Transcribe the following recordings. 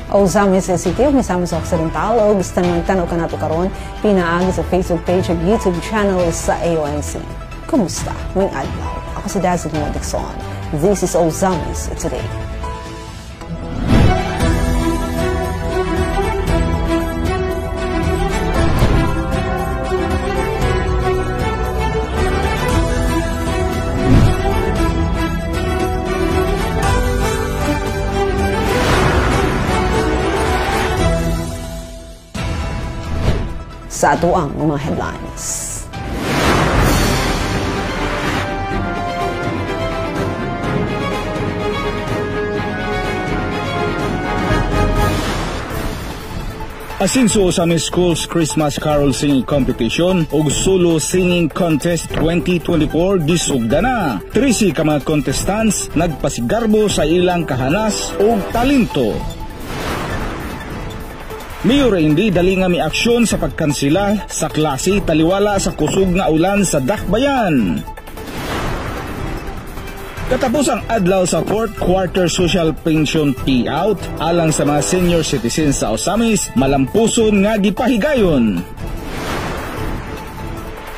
Ozamis City o Misamis Occidental o gusto naman tanaw ka nato karon pinaagi sa Facebook page at YouTube channel sa AONC. Kumusta? Ngayong adlaw. Ako si Dazzle Dixon. This is Ozamis Today. Sa ato ang mga headlines. Asinso Osamis Schools Christmas Carol Singing Competition ug Solo Singing Contest 2024 gisugda na. 13 ka mga contestants nagpasigarbo sa ilang kahanas ug talento. Mayor hindi dali nga mi aksyon sa pagkansela sa klase taliwala sa kusog nga ulan sa Dakbayan. Katapos ang adlaw sa 4th quarter social pension payout alang sa mga senior citizens sa Osamis, malampuson nga gipahigayon.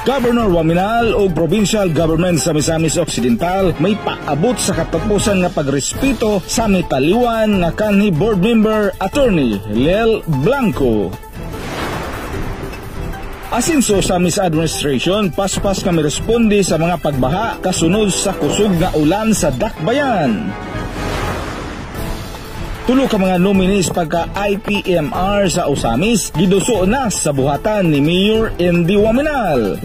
Governor Waminal o Provincial Government sa Misamis Occidental may paabot sa katapusan nga pagrespeto sa mitaliwan nga kanhi board member Attorney Lel Blanco. Asinso sa Miss Administration, paspas kami responde sa mga pagbaha kasunod sa kusog nga ulan sa Dakbayan. Tulo ka mga nominees pagka IPMR sa Osamis giduso na sa buhatan ni Mayor Andy Waminal.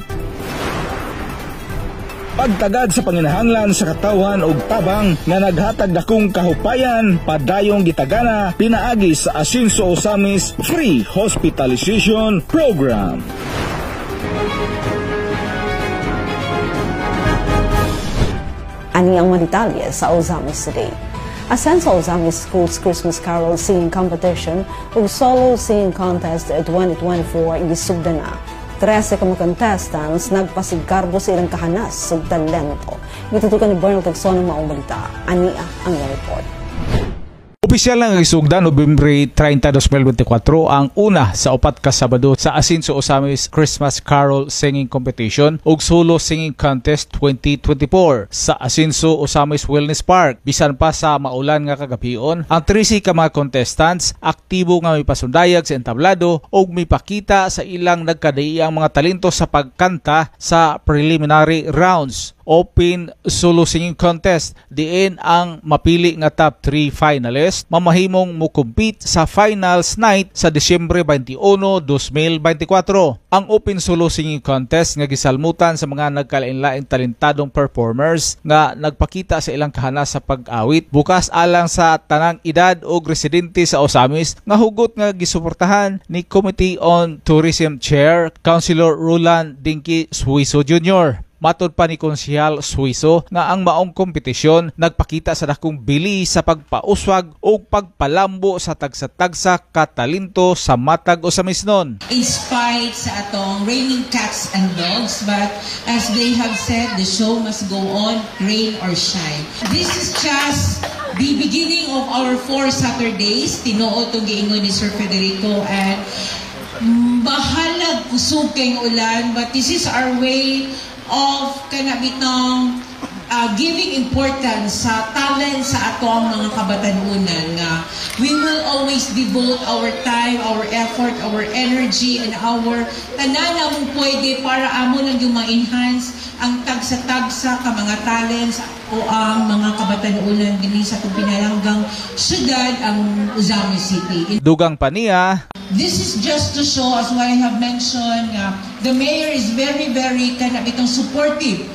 Pagtagad sa panginahanglan sa katawan og tabang nga naghatag dakong kahupayan padayong gitagana pinaagi sa Asinso Osamis Free Hospitalization Program. Ani ang mga detalye sa Osamis Today. Asan sa Osamis Schools Christmas Carol Singing Competition ug Solo Singing Contest 2024 gisugda na. 13 ka mga contestants nagpasigarbo sa ilang kahanas ug talento. Gitutukan ni Bernal Tagson ng maong balita. Ani ang report. Opisyal na gisugda Nobyembre 30, 2024 ang una sa upat ka Sabado sa Asinso Osamis Christmas Carol Singing Competition ug Solo Singing Contest 2024 sa Asinso Osamis Wellness Park. Bisan pa sa maulan nga kagabion, ang 13 ka mga contestants aktibo nga may pasundayag sa entablado ug mipakita sa ilang nagkadaiyang mga talento sa pagkanta sa preliminary rounds. Open Solo Singing Contest diin ang mapili nga top 3 finalists mamahimong mo-compete sa finals night sa Disyembre 21, 2024. Ang Open Solo Singing Contest nga gisalmutan sa mga nagkalain-laing talentadong performers nga nagpakita sa ilang kahanas sa pag-awit bukas alang sa tanang edad o residente sa Osamis nga hugot nga gisuportahan ni Committee on Tourism Chair Councilor Roland Dinky Suiso Jr. Matod pa ni Konsehal Suiso nga ang maong kompetisyon nagpakita sa dakong bili sa pagpauswag o pagpalambo sa tagsa-tagsa katalento sa matag Osamisnon. In spite sa atong raining cats and dogs, but as they have said, the show must go on, rain or shine. This is just the beginning of our 4 Saturdays. Tinuod itong giingon ni Sir Federico and bahalag kusog kayong ulan, but this is our way of kanabitang giving importance sa talent sa atong mga kabatanunan nga we will always devote our time, our effort, our energy, and our tanan mong pwede para amo lang yung ma-enhance ang tagsa-tagsa ka mga talents o ang mga kabatanunan din sa itong pinalanggang syudad ang Osamis City. Dugang pa niya, this is just to show, as what I have mentioned, the mayor is very, very kanabitang supportive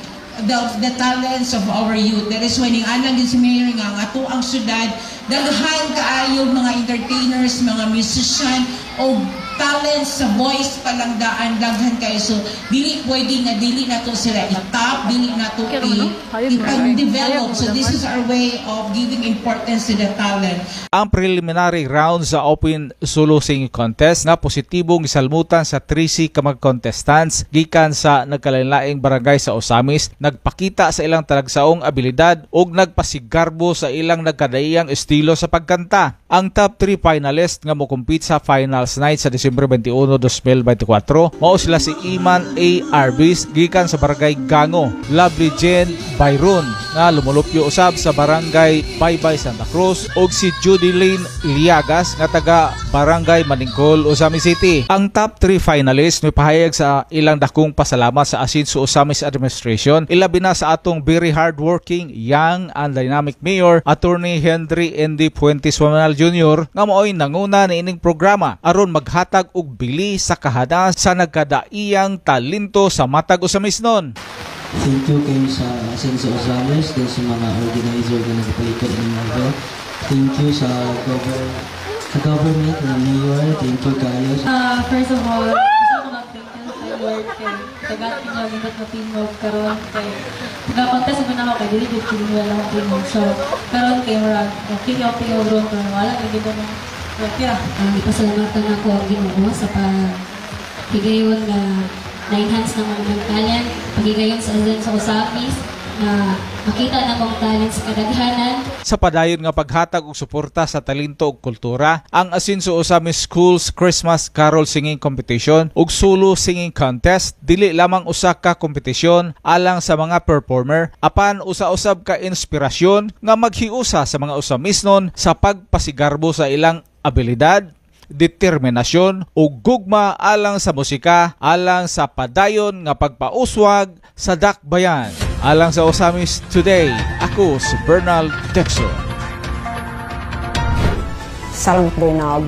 of the talents of our youth. That is when anang din si mayor nga ato ang syudad, daghan kaayo mga entertainers, mga musician, o talent sa voice palang daan daghan kayo, so dili pwede nga dili na to sila i-top, dili na to i-develop. So this is our way of giving importance to the talent. Ang preliminary round sa Open Solo Singing Contest nga positibong gisalmutan sa 13 ka mga contestants gikan sa nagkalain-laing barangay sa Osamis, nagpakita sa ilang talagsaong abilidad ug nagpasigarbo sa ilang nagkadaiyang estilo sa pagkanta. Ang top 3 finalists nga mokompete sa finals night sa Disyembre 21, 2024 mao sila si Iman A. Arbis gikan sa barangay Gango, Lovely Jen Byron nga lumulupyo usab sa barangay Baybay Santa Cruz ug si Judy Lynn Liagas nga taga barangay Maningkol, Osamis City. Ang top 3 finalists may pahayag sa ilang dakong pasalamat sa Asinso Osamis Administration, ilabi na sa atong very hardworking, young and dynamic mayor, Attorney Henry N.D. Puentes Wamanal Jr. nga mao'y nanguna ni ining programa aron maghatag og bili sa kahana sa nagkadaiyang talento sa matag Osamisnon. Thank you kayo sa Asinso Osamis, din sa mga organizer na nagpalikod ng mga. Thank you sa government na mayor. Thank you kayo. First of all, gusto ko mag-thank you sa Lord kay tagat niyo ginat na teamwork karon kay taga-contest mo na ako kay dili jud kini wala akong teamwork. So karon kay murag okay okay ron pero wala kay gid mo kaya ipasalamatan ako ang Ginoo sa paghigayon na na-enhance ng mga talent, paghigayon sa Osamis na makita na mong talent sa kadaghanan. Sa padayon nga paghatag og suporta sa talento ug kultura, ang Asinso Osamis Schools Christmas Carol Singing Competition ug Solo Singing Contest dili lamang usa ka kompetisyon alang sa mga performer, apan usa-usab ka inspirasyon nga maghiusa sa mga Osamisnon sa pagpasigarbo sa ilang abilidad, determinasyon ug gugma alang sa musika, alang sa padayon nga pagpauswag sa dakbayan. Alang sa Osamis Today, ako si Bernal Dexter. Salamat, Bernal.